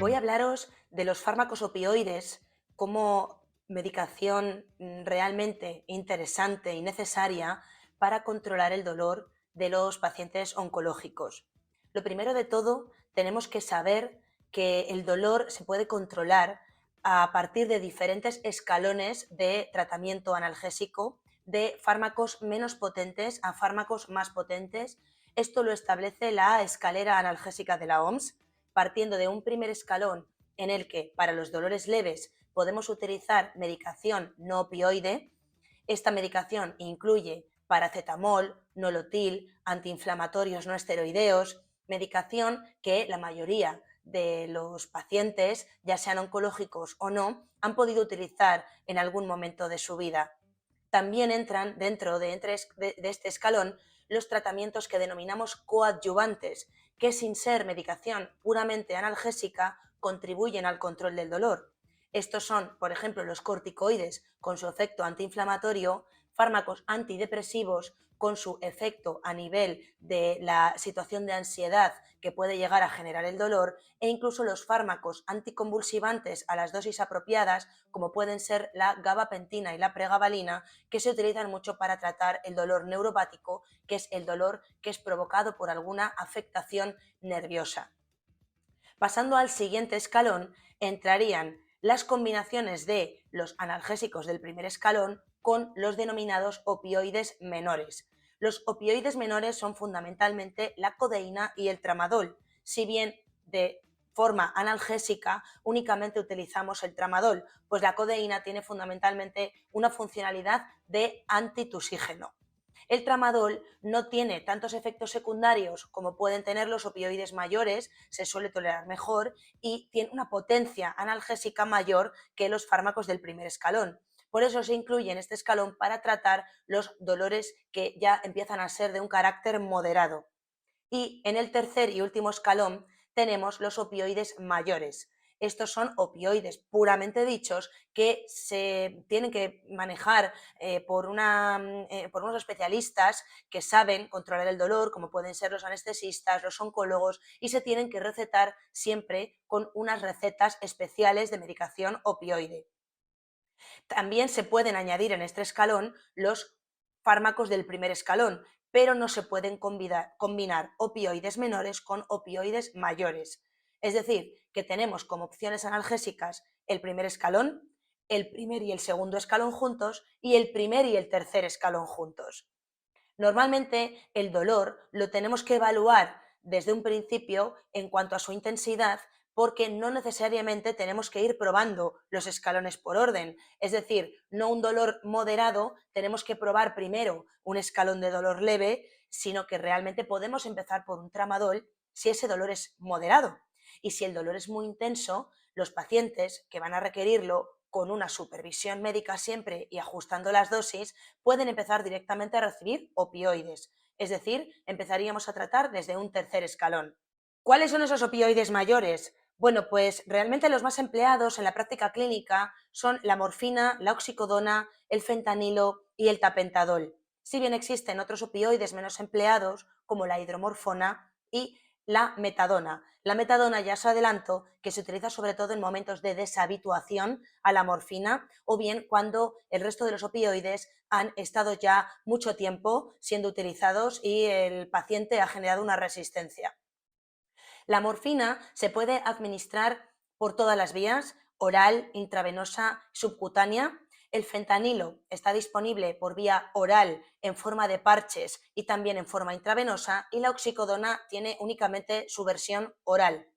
Voy a hablaros de los fármacos opioides como medicación realmente interesante y necesaria para controlar el dolor de los pacientes oncológicos. Lo primero de todo, tenemos que saber que el dolor se puede controlar a partir de diferentes escalones de tratamiento analgésico, de fármacos menos potentes a fármacos más potentes. Esto lo establece la escalera analgésica de la OMS, partiendo de un primer escalón en el que para los dolores leves podemos utilizar medicación no opioide. Esta medicación incluye paracetamol, nolotil, antiinflamatorios no esteroideos, medicación que la mayoría de los pacientes, ya sean oncológicos o no, han podido utilizar en algún momento de su vida. También entran dentro de este escalón los tratamientos que denominamos coadyuvantes, que sin ser medicación puramente analgésica contribuyen al control del dolor. Estos son, por ejemplo, los corticoides con su efecto antiinflamatorio, fármacos antidepresivos con su efecto a nivel de la situación de ansiedad que puede llegar a generar el dolor, e incluso los fármacos anticonvulsivantes a las dosis apropiadas, como pueden ser la gabapentina y la pregabalina, que se utilizan mucho para tratar el dolor neuropático, que es el dolor que es provocado por alguna afectación nerviosa. Pasando al siguiente escalón, entrarían las combinaciones de los analgésicos del primer escalón con los denominados opioides menores. Los opioides menores son fundamentalmente la codeína y el tramadol, si bien de forma analgésica únicamente utilizamos el tramadol, pues la codeína tiene fundamentalmente una funcionalidad de antitusígeno. El tramadol no tiene tantos efectos secundarios como pueden tener los opioides mayores, se suele tolerar mejor y tiene una potencia analgésica mayor que los fármacos del primer escalón. Por eso se incluye en este escalón para tratar los dolores que ya empiezan a ser de un carácter moderado. Y en el tercer y último escalón tenemos los opioides mayores. Estos son opioides puramente dichos que se tienen que manejar por unos especialistas que saben controlar el dolor, como pueden ser los anestesistas, los oncólogos, y se tienen que recetar siempre con unas recetas especiales de medicación opioide. También se pueden añadir en este escalón los fármacos del primer escalón, pero no se pueden combinar opioides menores con opioides mayores. Es decir, que tenemos como opciones analgésicas el primer escalón, el primer y el segundo escalón juntos y el primer y el tercer escalón juntos. Normalmente el dolor lo tenemos que evaluar desde un principio en cuanto a su intensidad, porque no necesariamente tenemos que ir probando los escalones por orden. Es decir, no un dolor moderado, tenemos que probar primero un escalón de dolor leve, sino que realmente podemos empezar por un tramadol si ese dolor es moderado. Y si el dolor es muy intenso, los pacientes que van a requerirlo con una supervisión médica siempre y ajustando las dosis, pueden empezar directamente a recibir opioides. Es decir, empezaríamos a tratar desde un tercer escalón. ¿Cuáles son esos opioides mayores? Bueno, pues realmente los más empleados en la práctica clínica son la morfina, la oxicodona, el fentanilo y el tapentadol. Si bien existen otros opioides menos empleados, como la hidromorfona y la metadona. La metadona, ya os adelanto, que se utiliza sobre todo en momentos de deshabituación a la morfina, o bien cuando el resto de los opioides han estado ya mucho tiempo siendo utilizados y el paciente ha generado una resistencia. La morfina se puede administrar por todas las vías: oral, intravenosa, subcutánea. El fentanilo está disponible por vía oral en forma de parches y también en forma intravenosa, y la oxicodona tiene únicamente su versión oral.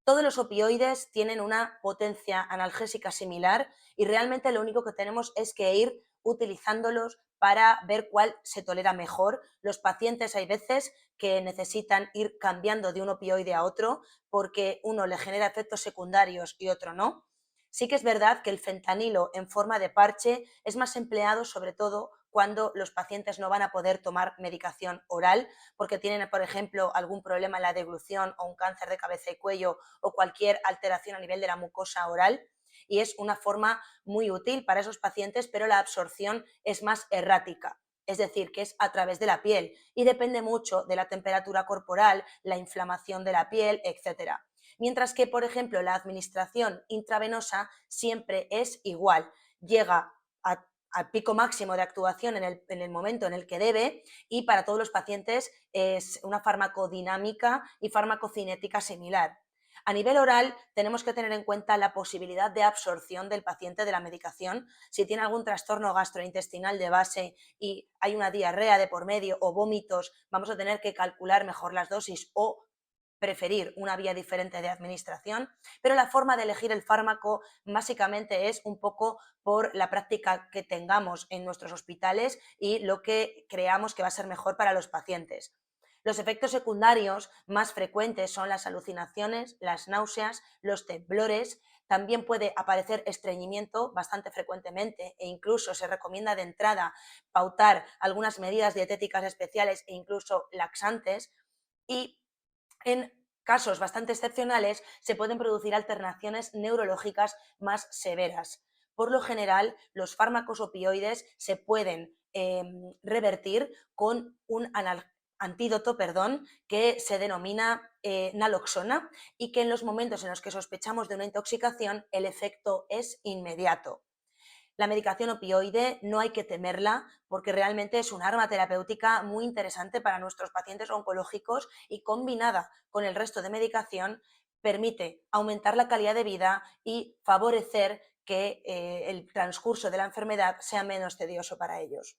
Todos los opioides tienen una potencia analgésica similar y realmente lo único que tenemos es que ir utilizándolos para ver cuál se tolera mejor. Los pacientes hay veces que necesitan ir cambiando de un opioide a otro porque uno le genera efectos secundarios y otro no. Sí que es verdad que el fentanilo en forma de parche es más empleado sobre todo cuando los pacientes no van a poder tomar medicación oral porque tienen, por ejemplo, algún problema en la deglución o un cáncer de cabeza y cuello o cualquier alteración a nivel de la mucosa oral, y es una forma muy útil para esos pacientes, pero la absorción es más errática. Es decir, que es a través de la piel y depende mucho de la temperatura corporal, la inflamación de la piel, etc. mientras que, por ejemplo, la administración intravenosa siempre es igual, llega al pico máximo de actuación en el momento en el que debe y para todos los pacientes es una farmacodinámica y farmacocinética similar. A nivel oral, tenemos que tener en cuenta la posibilidad de absorción del paciente de la medicación. Si tiene algún trastorno gastrointestinal de base y hay una diarrea de por medio o vómitos, vamos a tener que calcular mejor las dosis o preferir una vía diferente de administración, pero la forma de elegir el fármaco básicamente es un poco por la práctica que tengamos en nuestros hospitales y lo que creamos que va a ser mejor para los pacientes. Los efectos secundarios más frecuentes son las alucinaciones, las náuseas, los temblores. También puede aparecer estreñimiento bastante frecuentemente e incluso se recomienda de entrada pautar algunas medidas dietéticas especiales e incluso laxantes. Y en casos bastante excepcionales se pueden producir alternaciones neurológicas más severas. Por lo general, los fármacos opioides se pueden revertir con un antídoto, que se denomina naloxona y que en los momentos en los que sospechamos de una intoxicación el efecto es inmediato. La medicación opioide no hay que temerla porque realmente es un arma terapéutica muy interesante para nuestros pacientes oncológicos y combinada con el resto de medicación permite aumentar la calidad de vida y favorecer que el transcurso de la enfermedad sea menos tedioso para ellos.